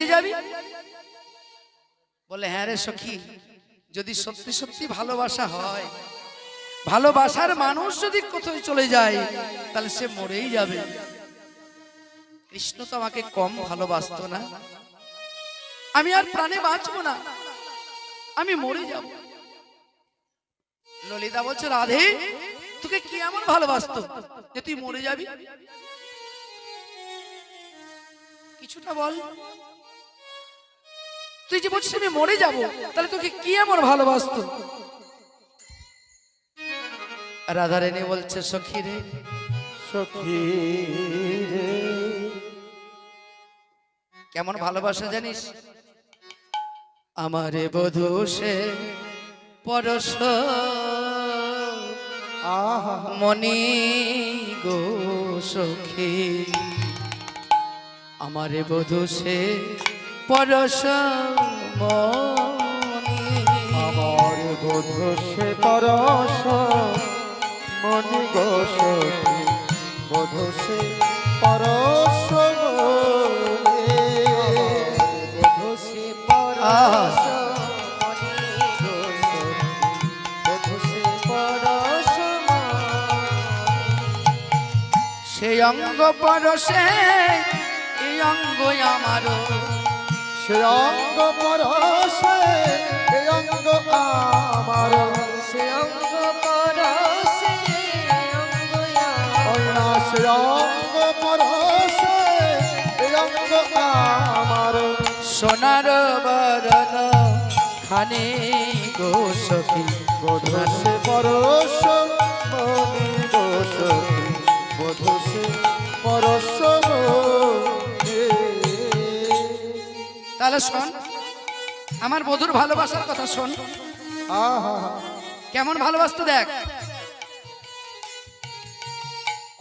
মরে যাবি? বলে হ্যাঁ রে সখী, যদি সত্যি সত্যি ভালোবাসা হয়, ভালোবাসার মানুষ যদি কোথায় চলে যায় তাহলে সে মরেই যাবে। কৃষ্ণ তো আমাকে কম ভালোবাসতো না, আমি আর প্রাণে বাঁচবো না, আমি মরে যাব। ললিতা বলছে রাধে, তোকে কি এমন ভালোবাসতো যে তুই মরে যাবি? কিছুটা বল। তুই যে বলছিস আমি মরে যাব, তাহলে তোকে কি এমন ভালোবাসতো? রাধারানী বলছে সখী রে, সখী রে, কেমন ভালোবাসা জানিস? আমারে বধূ সে পরশ আহা মনি গো সখী, আমারে বধূ সে পরশ মনি, আমার বধূ সে পরশ মনি গো সখী, বধূ সে পরশ মনি, বধূ সে পরশ মনি গো সখী, বধূ সে পরশ মনি। সেই অঙ্গ পরশে এই অঙ্গ আমারও, সে অঙ্গ পরশে এই অঙ্গ আমার, সে অঙ্গ পরশে অঙ্গ না সে অঙ্গ পরশে এই অঙ্গ আমার, সোনার বরণ খানে গো সখী, বধূ সে পরশ মনি গো সখী, বধূ সে পরশ মনি। তাহলে শোন, আমার বধূর ভালোবাসার কথা শোন, আহা কেমন ভালোবাসতো দেখ।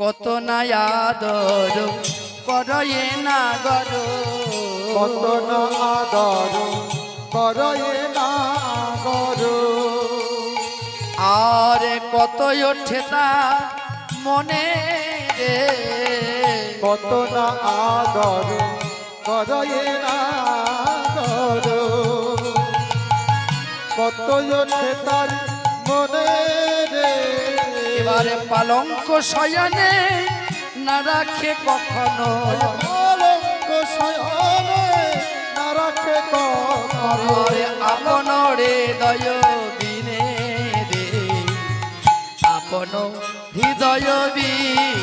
কত না আদর করে না গর, কত না আদর করে না গর, আর কত ওঠে তা মনে রে, কত না আদর করে না গর, কত ওঠে তার মনে রে। এবারে পালঙ্ক শয়নে না রাখে কখনো, কলঙ্ক শয়নে না রাখে কখনো, আরে আপন হৃদয় বিনে রে, আপন হৃদয় বিনে